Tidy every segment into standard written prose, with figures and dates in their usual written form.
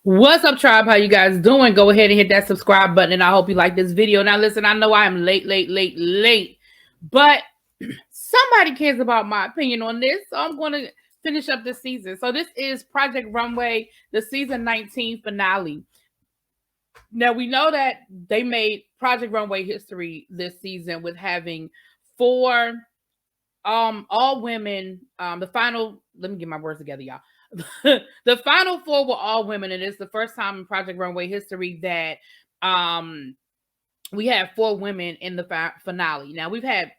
What's up, tribe? How you guys doing? Go ahead and hit that subscribe button, and I hope you like this video. Now, listen, I know I am late, but somebody cares about my opinion on this, so I'm going to finish up this season. So this is Project Runway, the season 19 finale. Now, we know that they made Project Runway history this season with having four all women. The final, let me get my words together, y'all. The final four were all women, and it's the first time in Project Runway history that um we have four women in the finale. Now, we've had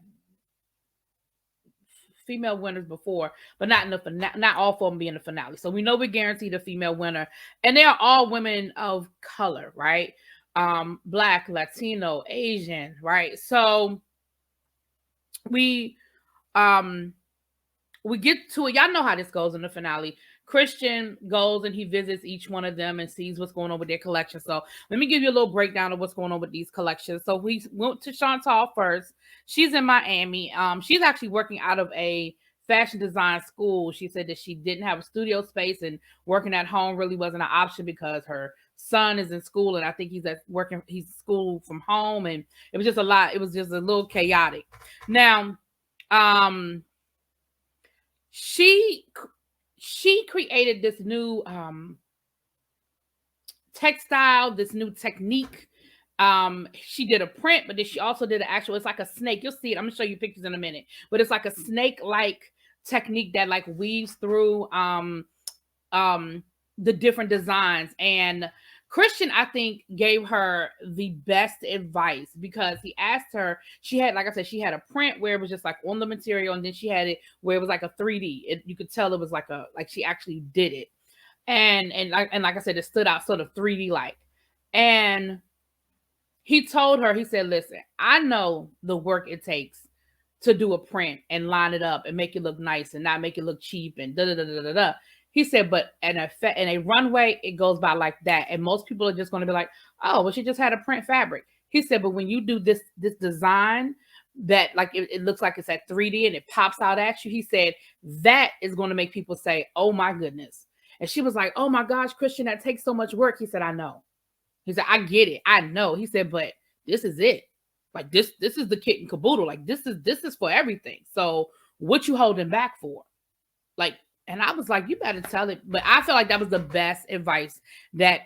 female winners before, but not in the not all four of them being the finale. So we know we're guaranteed a female winner, and they are all women of color, right? Black, Latino, Asian, right? So we um we get to it. Y'all know how this goes in the finale. Christian goes and he visits each one of them and sees what's going on with their collection. So let me give you a little breakdown of what's going on with these collections. So we went to Chantal first. She's in Miami. She's actually working out of a fashion design school. She said that she didn't have a studio space and working at home really wasn't an option because her son is in school and I think he's school from home, and it was just a lot. It was just a little chaotic. Now, she created this new textile, this new technique. She did a print, but then she also did an actual, it's like a snake. You'll see it. I'm gonna show you pictures in a minute, but it's like a snake-like technique that like weaves through the different designs. And Christian, I think, gave her the best advice because he asked her, she had, like I said, she had a print where it was just like on the material, and then she had it where it was like a 3D. You could tell it was like she actually did it. And like I said, it stood out sort of 3D like. And he told her, he said, listen, I know the work it takes to do a print and line it up and make it look nice and not make it look cheap and da da da da da da. He said, but in a runway, it goes by like that. And most people are just going to be like, oh, well, she just had a print fabric. He said, but when you do this design that like it looks like it's at 3D and it pops out at you, he said, that is going to make people say, oh my goodness. And she was like, oh my gosh, Christian, that takes so much work. He said, I know. He said, I get it. I know. He said, but this is it. Like this is the kit and caboodle. Like this is for everything. So what you holding back for? Like, and I was like, you better tell it. But I feel like that was the best advice that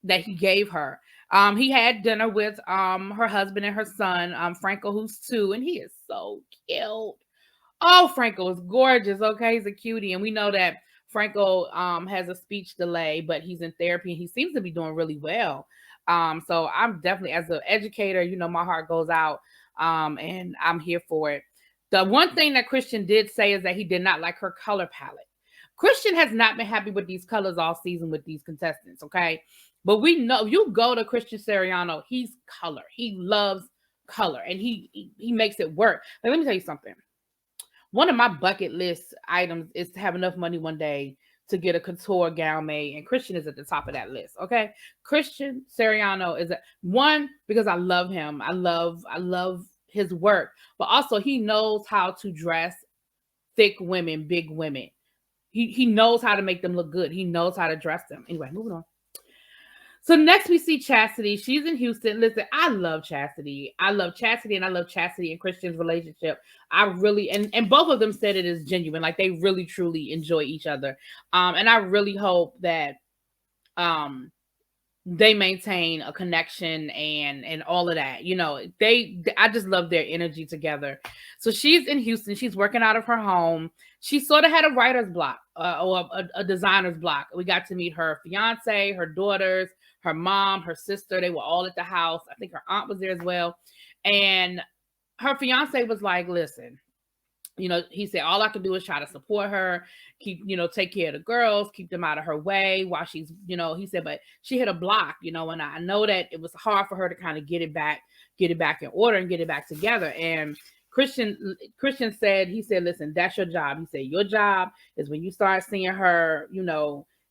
he gave her. He had dinner with her husband and her son, Franco, who's 2, and he is so cute. Oh, Franco is gorgeous. Okay, he's a cutie, and we know that Franco has a speech delay, but he's in therapy and he seems to be doing really well. So I'm definitely, as an educator, my heart goes out, and I'm here for it. The one thing that Christian did say is that he did not like her color palette. Christian has not been happy with these colors all season with these contestants, okay? But we know, if you go to Christian Siriano, he's color. He loves color, and he makes it work. But let me tell you something. One of my bucket list items is to have enough money one day to get a couture gown made, and Christian is at the top of that list. Okay, Christian Siriano is one because I love him. I love his work, but also he knows how to dress thick women, big women. He knows how to make them look good. He knows how to dress them. Anyway, moving on. So next we see Chastity. She's in Houston. Listen, I love Chastity. I love Chastity, and I love Chastity and Christian's relationship. I really, and both of them said it is genuine. Like they really truly enjoy each other. And I really hope that they maintain a connection and all of that. I just love their energy together. So she's in Houston. She's working out of her home. She sort of had a writer's block or a designer's block. We got to meet her fiance, her daughters, her mom, her sister. They were all at the house. I think her aunt was there as well. And her fiance was like, listen, he said, all I can do is try to support her, keep, take care of the girls, keep them out of her way while she's, he said, but she hit a block, and I know that it was hard for her to kind of get it back in order and get it back together. And Christian said, listen, that's your job. He said, your job is when you start seeing her,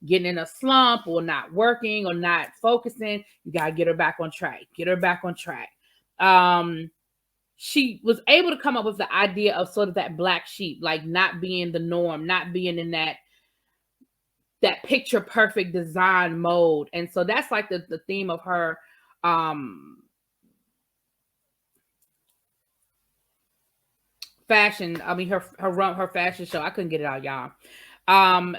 getting in a slump or not working or not focusing, you got to get her back on track. She was able to come up with the idea of sort of that black sheep, like not being the norm, not being in that that picture perfect design mode. And so that's like the theme of her fashion. I mean her fashion show. I couldn't get it out, y'all.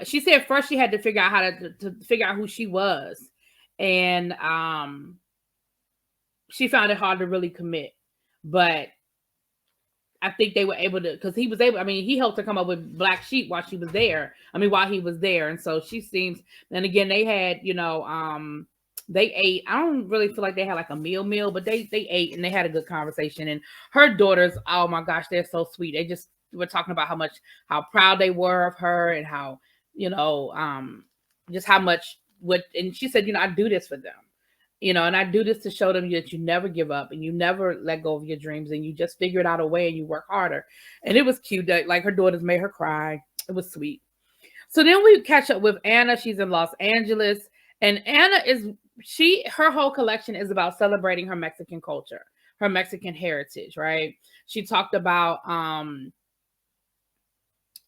She said first she had to figure out how to figure out who she was. And she found it hard to really commit. But I think they were able to, because he was able, I mean, he helped her come up with Black Sheep while she was there. I mean, while he was there. And so she seems, and again, they had, they ate. I don't really feel like they had like a meal, but they ate and they had a good conversation. And her daughters, oh my gosh, they're so sweet. They just were talking about how proud they were of her and how, just how much and she said, I do this for them. And I do this to show them that you never give up and you never let go of your dreams and you just figure it out a way and you work harder. And it was cute that like her daughters made her cry. It was sweet. So then we catch up with Anna. She's in Los Angeles, and Anna her whole collection is about celebrating her Mexican culture, her Mexican heritage, right? She talked about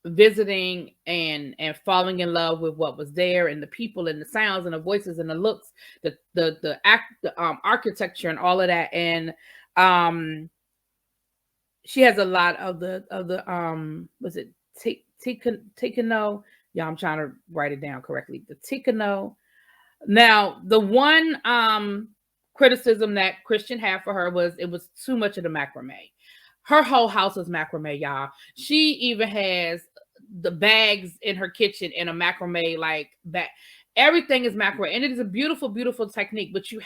visiting and falling in love with what was there and the people and the sounds and the voices and the looks, the architecture and all of that. And she has a lot of the was it Ticano? Yeah, I'm trying to write it down correctly. The Ticano. Now, the one criticism that Christian had for her was it was too much of the macrame. Her whole house was macrame, y'all. She even has the bags in her kitchen in a macrame like bag. Everything is macrame, and it is a beautiful, beautiful technique. But you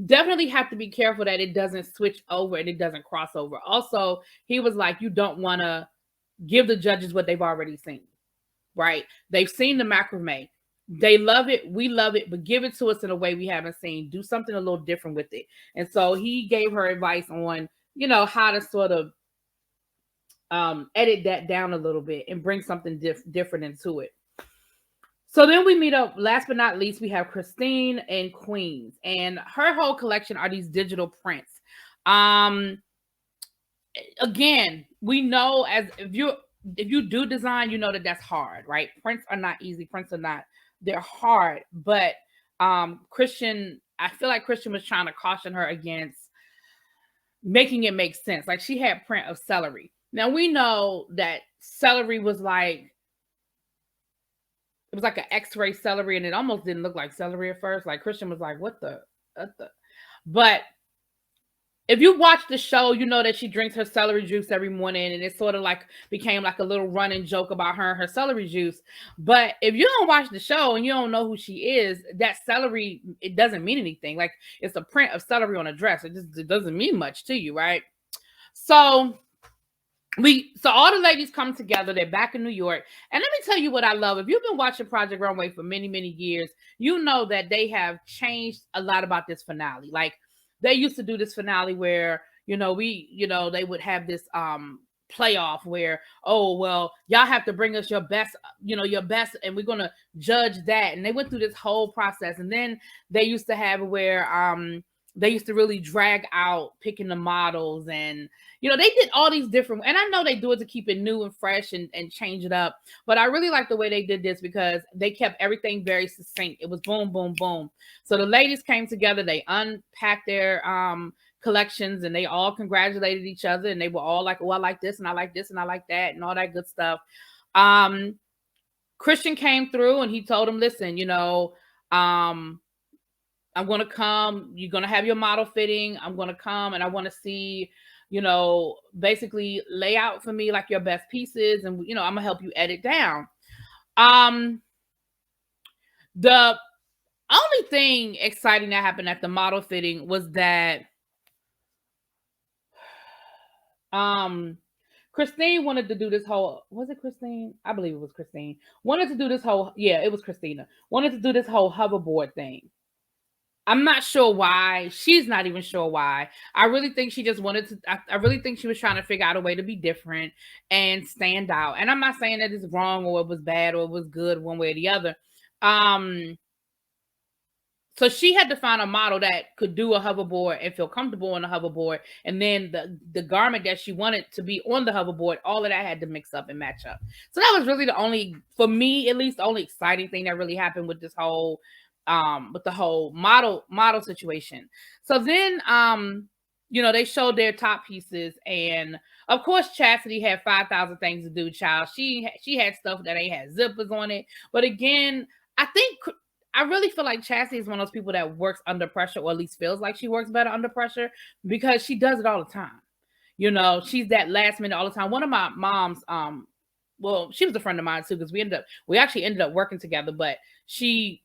definitely have to be careful that it doesn't switch over and it doesn't cross over. Also, he was like, you don't want to give the judges what they've already seen, right? They've seen the macrame. They love it. We love it, but give it to us in a way we haven't seen. Do something a little different with it. And so he gave her advice on, how to sort of edit that down a little bit and bring something different into it. So then we meet up. Last but not least, we have Christine and Queens, and her whole collection are these digital prints. Again, we know if you do design, you know that's hard, right? Prints are not easy. They're hard. But Christian, I feel like Christian was trying to caution her against making it make sense. Like she had print of celery. Now we know that celery was like, it was like an X-ray celery, and it almost didn't look like celery at first. Like Christian was like, what the? But if you watch the show, you know that she drinks her celery juice every morning, and it sort of like became like a little running joke about her and her celery juice. But if you don't watch the show and you don't know who she is, that celery, it doesn't mean anything. Like it's a print of celery on a dress. It doesn't mean much to you, right? So all the ladies come together. They're back in New York. And let me tell you what I love. If you've been watching Project Runway for many, many years, you know that they have changed a lot about this finale. Like they used to do this finale where, they would have this playoff where, oh, well, y'all have to bring us your best, and we're going to judge that. And they went through this whole process. And then they used to have where they used to really drag out picking the models, and they did all these different, and I know they do it to keep it new and fresh and change it up, but I really like the way they did this because they kept everything very succinct. It was boom, boom, boom. So the ladies came together, they unpacked their collections, and they all congratulated each other, and they were all like, oh, I like this and I like this and I like that and all that good stuff. Christian came through and he told them, listen, I'm going to come. You're going to have your model fitting. I'm going to come and I want to see, basically lay out for me like your best pieces. And, I'm going to help you edit down. The only thing exciting that happened at the model fitting was that Christine wanted to do this whole, was it Christine? I believe it was Christine. Wanted to do this whole, yeah, it was Christina. Wanted to do this whole hoverboard thing. I'm not sure why. She's not even sure why. I really think she just wanted to, I really think she was trying to figure out a way to be different and stand out. And I'm not saying that it's wrong or it was bad or it was good one way or the other. So she had to find a model that could do a hoverboard and feel comfortable on the hoverboard. And then the garment that she wanted to be on the hoverboard, all of that had to mix up and match up. So that was really the only, for me at least, the only exciting thing that really happened with this whole with the whole model situation. So then they showed their top pieces, and of course Chastity had 5,000 things to do, child. She had stuff that ain't had zippers on it. But again, I really feel like Chastity is one of those people that works under pressure, or at least feels like she works better under pressure, because she does it all the time. She's that last minute all the time. One of my mom's, well, she was a friend of mine too, because we actually ended up working together, but she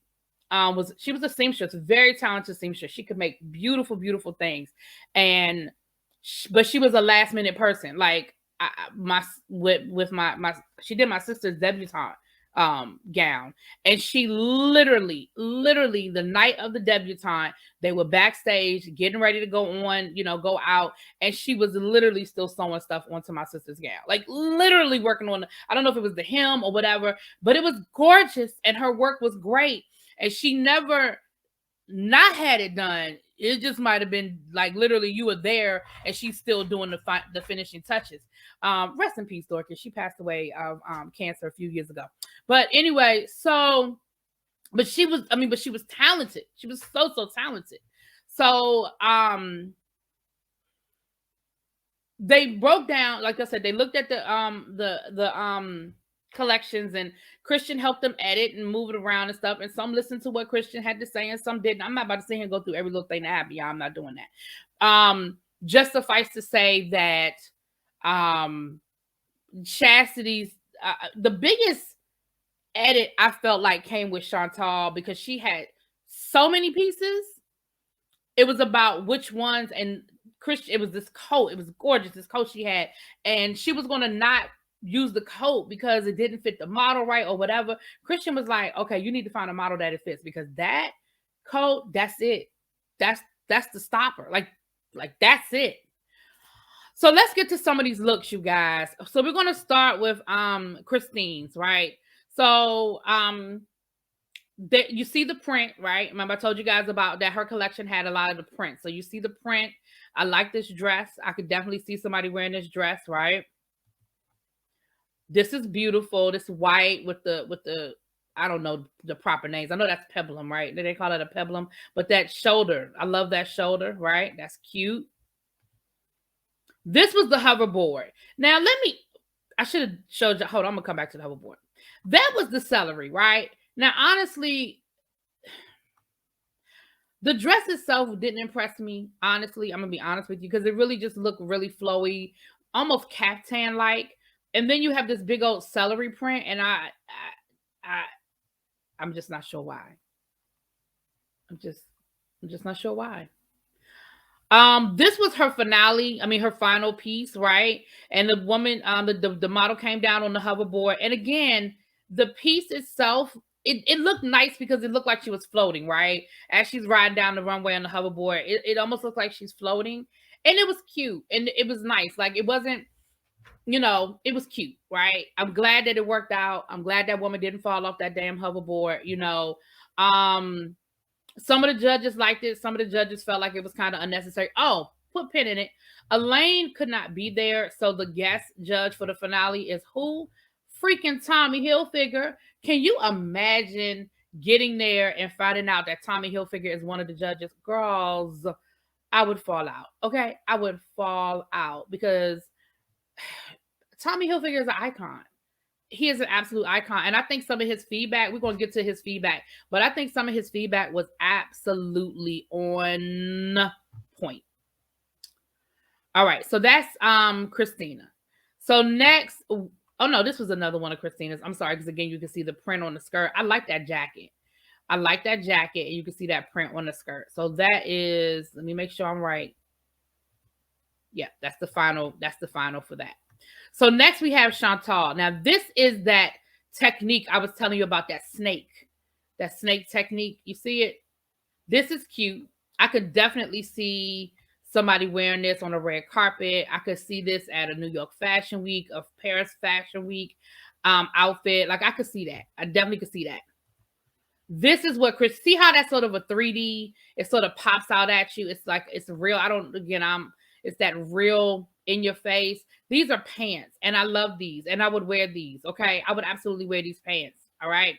was a seamstress, a very talented seamstress. She could make beautiful, beautiful things. But she was a last minute person. Like she did my sister's debutante gown, and she literally the night of the debutante, they were backstage getting ready to go on, go out, and she was literally still sewing stuff onto my sister's gown, like literally working on I don't know if it was the hem or whatever, but it was gorgeous and her work was great, and she never not had it done. It just might have been like literally you were there and she's still doing the finishing touches. Rest in peace, Dorcas. She passed away of cancer a few years ago. But anyway, but she was talented. She was so talented. So they broke down, like I said, they looked at the collections, and Christian helped them edit and move it around and stuff. And some listened to what Christian had to say and some didn't. I'm not about to sit here and go through every little thing that happened. Yeah, I'm not doing that. Just suffice to say that Chastity's the biggest edit I felt like came with Chantal, because she had so many pieces. It was about which ones, and Christian, it was this coat. It was gorgeous, this coat she had, and she was going to not use the coat because it didn't fit the model right or whatever. Christian was like, okay, you need to find a model that it fits, because that coat, that's it. That's the stopper. Like that's it. So let's get to some of these looks, you guys. So we're going to start with Christine's, right? So you see the print, right? Remember I told you guys about that her collection had a lot of the print. So you see the print. I like this dress. I could definitely see somebody wearing this dress, right? This is beautiful. This white with the I don't know the proper names. I know that's peplum, right? They call it a peplum, but that shoulder, I love that shoulder, right? That's cute. This was the hoverboard. Now I should have showed you. Hold on, I'm gonna come back to the hoverboard. That was the celery, right? Now, honestly, the dress itself didn't impress me. Honestly, I'm gonna be honest with you, because it really just looked really flowy, almost caftan-like. And then you have this big old celery print, and I'm just not sure why. I'm just not sure why. This was her finale. I mean, her final piece, right? And the woman, the model came down on the hoverboard, and again, the piece itself, it looked nice because it looked like she was floating, right? As she's riding down the runway on the hoverboard, it almost looked like she's floating, and it was cute and it was nice. Like it wasn't, it was cute, right? I'm glad that it worked out. I'm glad that woman didn't fall off that damn hoverboard. Some of the judges liked it. Some of the judges felt like it was kind of unnecessary. Oh, put pin in it. Elaine could not be there, so the guest judge for the finale is who? Freaking Tommy Hilfiger. Can you imagine getting there and finding out that Tommy Hilfiger is one of the judges? Girls, I would fall out. Okay, I would fall out, because Tommy Hilfiger is an icon. He is an absolute icon. And I think some of his feedback, we're going to get to his feedback, but I think some of his feedback was absolutely on point. All right. So that's Christina. So next, oh no, this was another one of Christina's. I'm sorry, because again, you can see the print on the skirt. I like that jacket. I like that jacket, and you can see that print on the skirt. So that is, let me make sure I'm right. Yeah, that's the final for that. So next we have Chantal. Now this is that technique I was telling you about, that snake technique. You see it? This is cute. I could definitely see somebody wearing this on a red carpet. I could see this at a New York Fashion Week, a Paris Fashion Week outfit. Like I could see that. I definitely could see that. This is what Chris, see how that's sort of a 3D, it sort of pops out at you. It's like, it's real. It's that real in your face. These are pants and I love these and I would wear these. Okay. I would absolutely wear these pants. All right.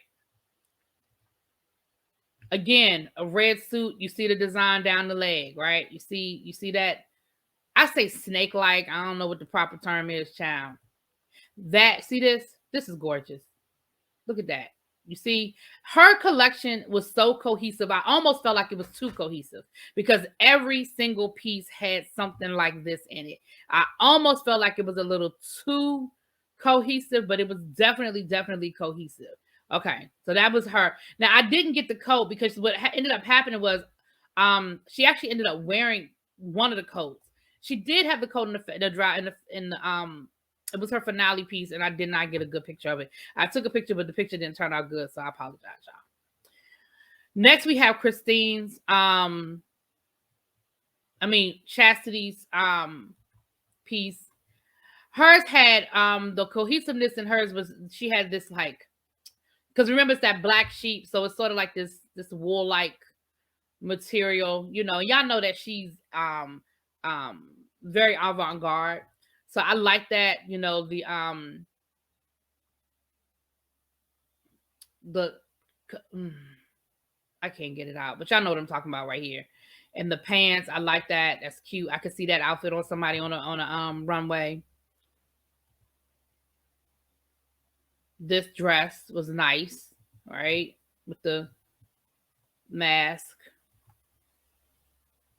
Again, a red suit. You see the design down the leg, right? You see that. I say snake-like. I don't know what the proper term is, child. That, see this? This is gorgeous. Look at that. You see, her collection was so cohesive. I almost felt like it was too cohesive because every single piece had something like this in it. I almost felt like it was a little too cohesive, but it was definitely cohesive. Okay, so that was her. Now I didn't get the coat because what ended up happening was, she actually ended up wearing one of the coats. She did have the coat in the dry in the it was her finale piece, and I did not get a good picture of it. I took a picture, but the picture didn't turn out good, so I apologize, y'all. Next, we have Christine's, Chastity's piece. Hers had the cohesiveness in hers was, she had this like, because remember it's that black sheep, so it's sort of like this wool-like material. You know, y'all know that she's very avant-garde. So I like that, you know, I can't get it out, but y'all know what I'm talking about right here. And the pants, I like that. That's cute. I could see that outfit on somebody on a runway. This dress was nice, right? With the mask.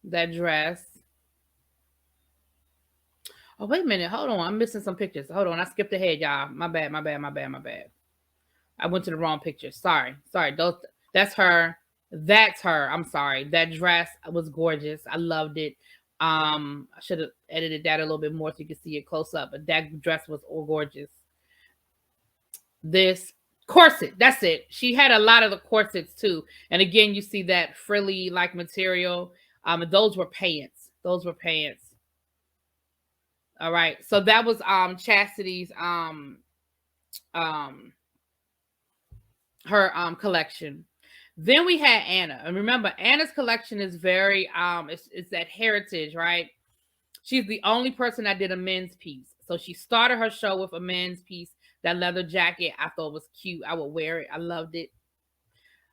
That dress. Oh, wait a minute. Hold on. I'm missing some pictures. Hold on. I skipped ahead, y'all. My bad. I went to the wrong picture. Sorry. That's her. That's her. I'm sorry. That dress was gorgeous. I loved it. I should have edited that a little bit more so you could see it close up, but that dress was all gorgeous. This corset, that's it. She had a lot of the corsets too. And again, you see that frilly like material. Those were pants. All right. So that was Chastity's her collection. Then we had Anna. And remember, Anna's collection is very it's that heritage, right? She's the only person that did a men's piece. So she started her show with a men's piece, that leather jacket. I thought it was cute. I would wear it. I loved it.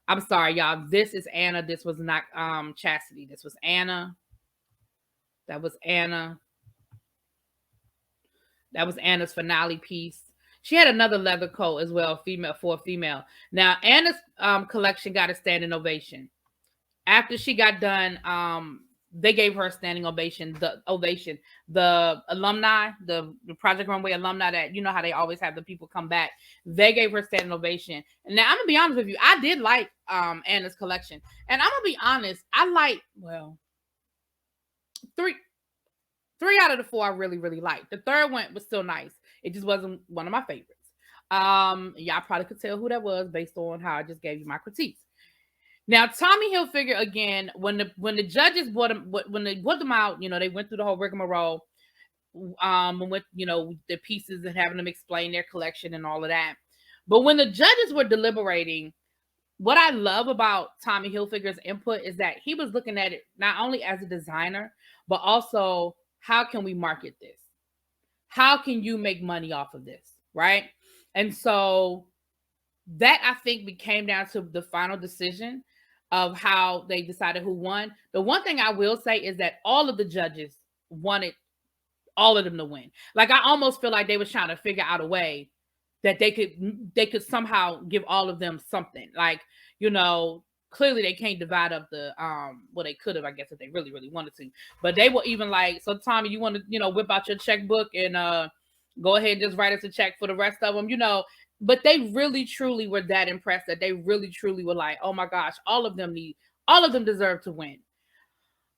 I'm sorry, y'all. This is Anna. This was not Chastity. This was Anna. That was Anna. That was Anna's finale piece. She had another leather coat as well, for a female. Now, Anna's collection got a standing ovation. After she got done, they gave her a standing ovation. The alumni, the Project Runway alumni, that you know how they always have the people come back. They gave her a standing ovation. And now I'm gonna be honest with you, I did like Anna's collection, and I'm gonna be honest, I like three out of the four I really liked. The third one was still nice. It just wasn't one of my favorites. Y'all probably could tell who that was based on how I just gave you my critiques. Now, Tommy Hilfiger, again, when the judges when they brought them out, you know, they went through the whole rigmarole, with, you know, the pieces and having them explain their collection and all of that. But when the judges were deliberating, what I love about Tommy Hilfiger's input is that he was looking at it not only as a designer, but also, how can we market this? How can you make money off of this, right? And so that, I think, came down to the final decision of how they decided who won. The one thing I will say is that all of the judges wanted all of them to win. Like, I almost feel like they was trying to figure out a way that they could somehow give all of them something. Like, you know, clearly they can't divide up the well, they could have, I guess, if they really wanted to. But they were even like, so Tommy, you want to, you know, whip out your checkbook and go ahead and just write us a check for the rest of them, you know. But they really truly were that impressed, that they really truly were like, oh my gosh, all of them deserve to win.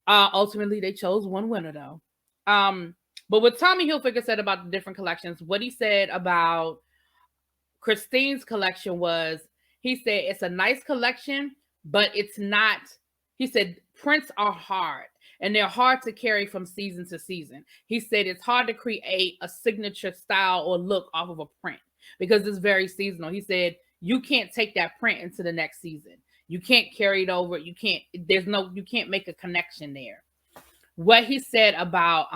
Ultimately, they chose one winner though. But what Tommy Hilfiger said about the different collections, what he said about Christine's collection was, he said it's a nice collection, but it's not, he said prints are hard and they're hard to carry from season to season. He said it's hard to create a signature style or look off of a print because it's very seasonal. He said you can't take that print into the next season. You can't carry it over. You can't make a connection there. What he said about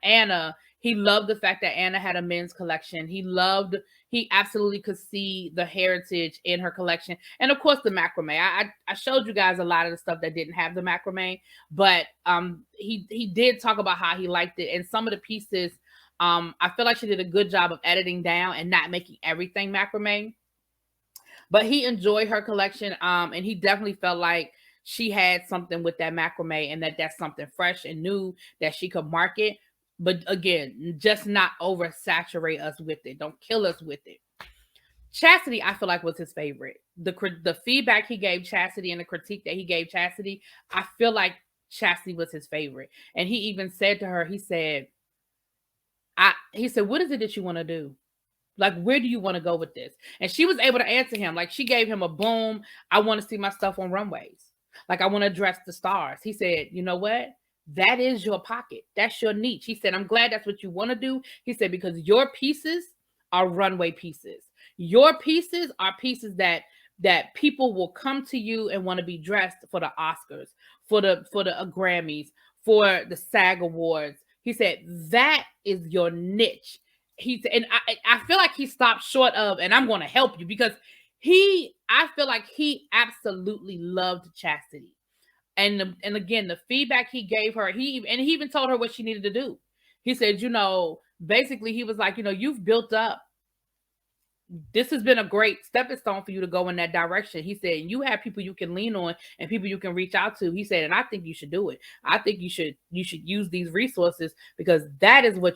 Anna, he loved the fact that Anna had a men's collection. He absolutely could see the heritage in her collection. And of course the macrame. I showed you guys a lot of the stuff that didn't have the macrame, but he did talk about how he liked it. And some of the pieces, I feel like she did a good job of editing down and not making everything macrame. But he enjoyed her collection, and he definitely felt like she had something with that macrame, and that's something fresh and new that she could market. But again, just not oversaturate us with it. Don't kill us with it. Chastity, I feel like, was his favorite. The feedback he gave Chastity and the critique that he gave Chastity, I feel like Chastity was his favorite. And he even said to her, he said, what is it that you want to do? Like, where do you want to go with this? And she was able to answer him. Like, she gave him a boom. I want to see my stuff on runways. Like, I want to dress the stars. He said, you know what? That is your pocket. That's your niche. He said, I'm glad that's what you want to do. He said, because your pieces are runway pieces. Your pieces are pieces that people will come to you and want to be dressed for the Oscars, for the Grammys, for the SAG Awards. He said, that is your niche. And I feel like he stopped short of, and I'm going to help you, because I feel like he absolutely loved Chastity. And again, the feedback he gave her, he even told her what she needed to do. He said, basically he was like, you've built up. This has been a great stepping stone for you to go in that direction. He said, you have people you can lean on and people you can reach out to. He said, and I think you should do it. I think you should use these resources, because that is where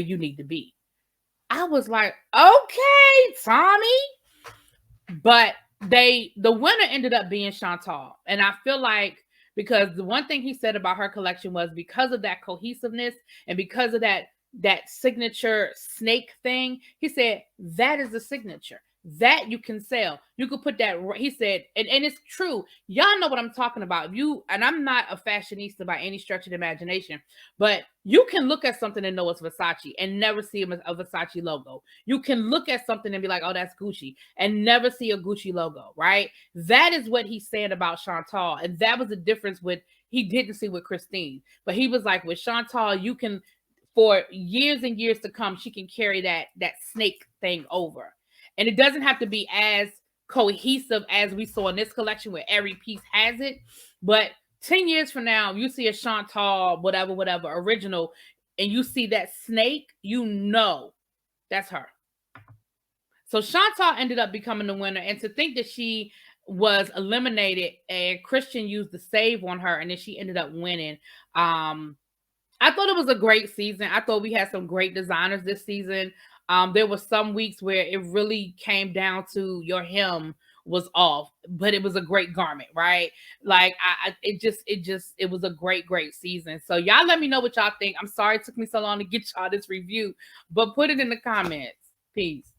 you need to be. I was like, okay, Tommy. But the winner ended up being Chantal. And I feel like, because the one thing he said about her collection was, because of that cohesiveness and because of that signature snake thing, he said, that is the signature that you can sell. You could put that, he said, and it's true. Y'all know what I'm talking about. And I'm not a fashionista by any stretch of the imagination, but you can look at something and know it's Versace and never see a Versace logo. You can look at something and be like, oh, that's Gucci, and never see a Gucci logo, right? That is what he's saying about Chantal. And that was the difference he didn't see with Christine. But he was like, with Chantal, you can, for years and years to come, she can carry that snake thing over. And it doesn't have to be as cohesive as we saw in this collection where every piece has it. But 10 years from now, you see a Chantal, whatever, original, and you see that snake, that's her. So Chantal ended up becoming the winner. And to think that she was eliminated and Christian used the save on her, and then she ended up winning. I thought it was a great season. I thought we had some great designers this season. There were some weeks where it really came down to your hem was off, but it was a great garment, right? Like it was a great season. So y'all let me know what y'all think. I'm sorry it took me so long to get y'all this review, but put it in the comments. Peace.